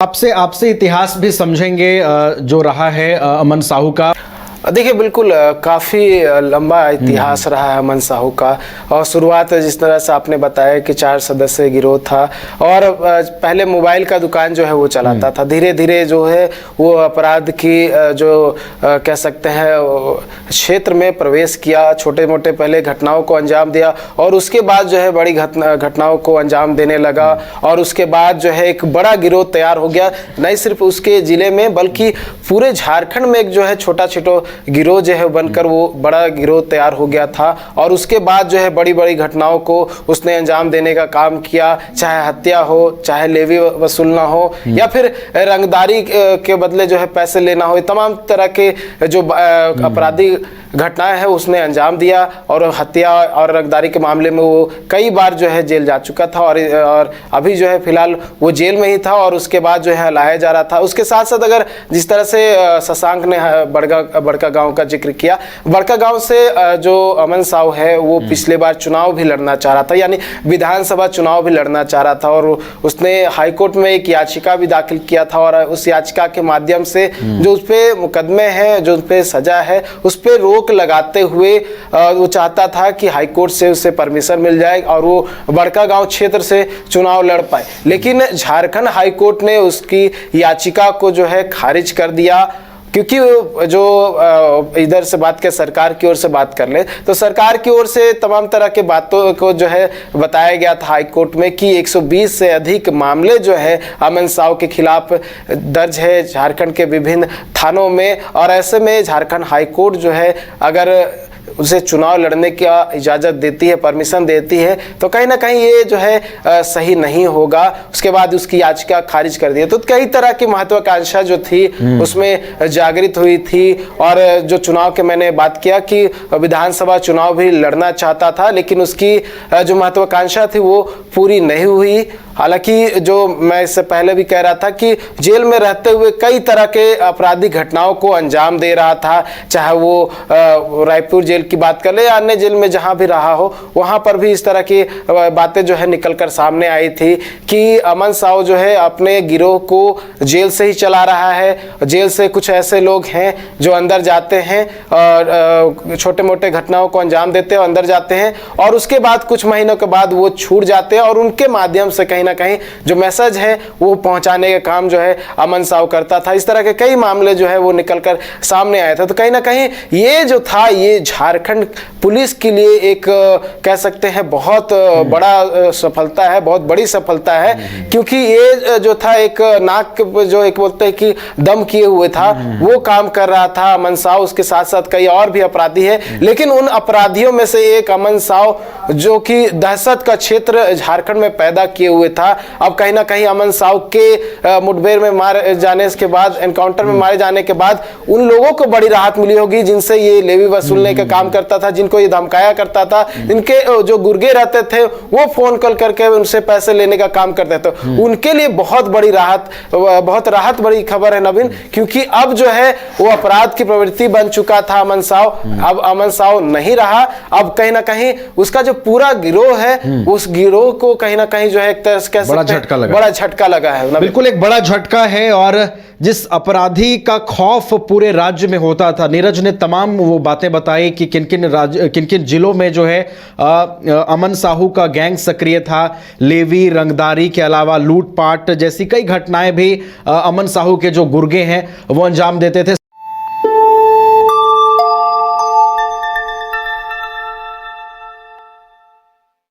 आपसे आपसे इतिहास भी समझेंगे जो रहा है अमन साहू का। देखिए बिल्कुल काफ़ी लंबा इतिहास रहा है अमन साहू का। और शुरुआत जिस तरह से आपने बताया कि 4 सदस्य गिरोह था और पहले मोबाइल का दुकान जो है वो चलाता था। धीरे धीरे जो है वो अपराध की जो कह सकते हैं क्षेत्र में प्रवेश किया, छोटे मोटे पहले घटनाओं को अंजाम दिया और उसके बाद जो है बड़ी घटनाओं को अंजाम देने लगा। और उसके बाद जो है एक बड़ा गिरोह तैयार हो गया, नहीं सिर्फ उसके ज़िले में बल्कि पूरे झारखंड में एक जो है छोटा छोटा गिरोह जो है बनकर वो बड़ा गिरोह तैयार हो गया था। और उसके बाद जो है बड़ी बड़ी घटनाओं को उसने अंजाम देने का काम किया, चाहे हत्या हो, चाहे लेवी वसूलना हो या फिर रंगदारी के बदले जो है पैसे लेना हो, तमाम तरह के जो आपराधिक घटनाएं हैं उसने अंजाम दिया। और हत्या और रंगदारी के मामले में वो कई बार जो है जेल जा चुका था और अभी जो है फिलहाल वो जेल में ही था और उसके बाद जो है लाया जा रहा था। उसके साथ साथ अगर जिस तरह से शशांक ने बड़का गांव का जिक्र किया, बड़का गांव से जो अमन साहू है वो पिछले बार चुनाव भी लड़ना चाह रहा था, यानी विधानसभा चुनाव भी लड़ना चाह रहा था। और उसने हाईकोर्ट में एक याचिका भी दाखिल किया था और उस याचिका के माध्यम से जो उस पर मुकदमे हैं, जो उस पर सजा है, उस पर रोक लगाते हुए वो चाहता था कि हाईकोर्ट से उसे परमिशन मिल जाए और वो बड़का गांव क्षेत्र से चुनाव लड़ पाए। लेकिन झारखंड हाईकोर्ट ने उसकी याचिका को जो है खारिज कर दिया, क्योंकि जो इधर से बात कर सरकार की ओर से बात कर ले तो सरकार की ओर से तमाम तरह के बातों को जो है बताया गया था हाईकोर्ट में कि 120 से अधिक मामले जो है अमन साहू के खिलाफ दर्ज है झारखंड के विभिन्न थानों में। और ऐसे में झारखंड हाईकोर्ट जो है अगर उसे चुनाव लड़ने की इजाज़त देती है, परमिशन देती है, तो कहीं ना कहीं ये जो है सही नहीं होगा। उसके बाद उसकी याचिका खारिज कर दी। तो कई तरह की महत्वाकांक्षा जो थी उसमें जागृत हुई थी। और जो चुनाव के मैंने बात किया कि विधानसभा चुनाव भी लड़ना चाहता था, लेकिन उसकी जो महत्वाकांक्षा थी वो पूरी नहीं हुई। हालांकि जो मैं इससे पहले भी कह रहा था कि जेल में रहते हुए कई तरह के आपराधिक घटनाओं को अंजाम दे रहा था, चाहे वो रायपुर जेल की बात कर ले या अन्य जेल में जहां भी रहा हो, वहां पर भी इस तरह की बातें जो है निकलकर सामने आई थी कि अमन साहू जो है अपने गिरोह को जेल से ही चला रहा है। जेल से कुछ ऐसे लोग हैं जो अंदर जाते हैं और छोटे मोटे घटनाओं को अंजाम देते हैं, अंदर जाते हैं और उसके बाद कुछ महीनों के बाद वो छूट जाते हैं और उनके माध्यम से कहीं ना कहीं जो मैसेज है वो पहुंचाने का काम जो है अमन साहू करता था। इस तरह के कई मामले जो है वो निकलकर सामने आए थे। तो कहीं ना कहीं ये जो था ये झारखंड पुलिस के लिए एक कह सकते हैं बहुत बड़ा सफलता है, बहुत बड़ी सफलता है, क्योंकि ये जो था एक नाक जो एक बोलते हैं कि दम किए हुए था वो काम कर रहा था अमन साहू। उसके साथ साथ कई और भी अपराधी है, लेकिन उन अपराधियों में से एक अमन साहू जो कि दहशत का क्षेत्र झारखंड में पैदा किए हुए था। अब कहीं ना कहीं अमन साहू के मुठभेड़ में मारे जाने के बाद, एनकाउंटर में मारे जाने के बाद उन लोगों को बड़ी राहत मिली होगी जिनसे ये लेवी वसूलने का काम करता था, जिनको ये धमकाया करता था, जिनके जो गुर्गे रहते थे वो फोन कॉल करके उनसे पैसे लेने का काम करते थे। उनके लिए बहुत बड़ी राहत, बहुत राहत बड़ी खबर है नवीन, क्योंकि अब जो है वो अपराध की प्रवृत्ति बन चुका था अमन साहू। अब अमन साहू नहीं रहा। अब कहीं ना कहीं उसका जो पूरा गिरोह है उस गिरोह को कहीं ना कहीं जो है एक तरह से बड़ा झटका लगा है। बिल्कुल एक बड़ा झटका है। और जिस अपराधी का खौफ पूरे राज्य में होता था, नीरज ने तमाम वो बातें बताई कि किन किन जिलों में जो है अमन साहू का गैंग सक्रिय था। लेवी, रंगदारी के अलावा लूटपाट जैसी कई घटनाएं भी अमन साहू के जो गुर्गे हैं वो अंजाम देते थे।